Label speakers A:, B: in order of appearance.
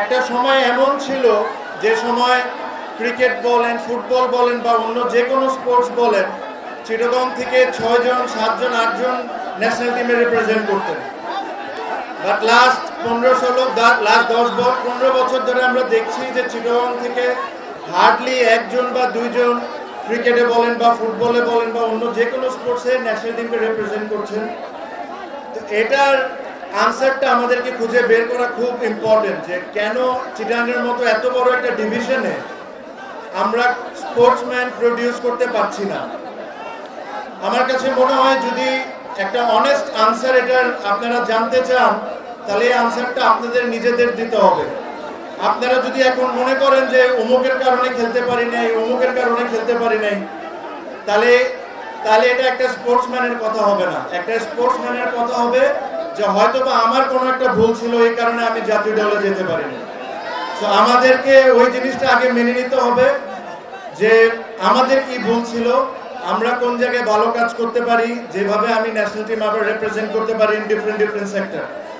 A: একটা সময় এমন ছিল যে সময় ক্রিকেট বলেন, ফুটবল বলেন বা অন্য যে কোনো স্পোর্টস বলেন, চিটাগং থেকে 6 জন 7 জন 8 জন ন্যাশনাল টিমে রিপ্রেজেন্ট করতেন। বাট লাস্ট 15 বছর ধরে আমরা দেখছি যে চিটাগং থেকে হার্ডলি 1 জন বা 2 জন ক্রিকেটে বলেন বা ফুটবলে বলেন বা অন্য যে কোনো স্পোর্টসে ন্যাশনাল টিমকে রিপ্রেজেন্ট করছেন। তো এটার আনসারটা আমাদেরকে খুঁজে বের করা খুব ইম্পর্টেন্ট, যে কেন চিটাগাংয়ের মতো এত বড় একটা ডিভিশনে আমরা স্পোর্টসম্যান প্রডিউস করতে পারছি না। আমার কাছে মনে হয় যদি একটা অনেস্ট আনসার এটার আপনারা জানতে চান, তাহলে এই আনসারটা আপনাদের নিজেদের দিতে হবে। আপনারা যদি এখন মনে করেন যে অমুকের কারণে খেলতে পারি নাই, অমুকের কারণে খেলতে পারি নাই, তাহলে এটা একটা স্পোর্টসম্যানের কথা হবে না। একটা স্পোর্টসম্যানের কথা হবে যে হয়তো বা আমার কোনো একটা ভুল ছিল, এই কারণে আমি জাতীয় দলে যেতে পারিনি। তো আমাদেরকে ওই জিনিসটা আগে মেনে নিতে হবে যে আমাদের কি ভুল ছিল, আমরা কোন জায়গায় ভালো কাজ করতে পারি, যেভাবে আমি ন্যাশনাল টিম আবার রিপ্রেজেন্ট করতে পারি ইন ডিফারেন্ট সেক্টর।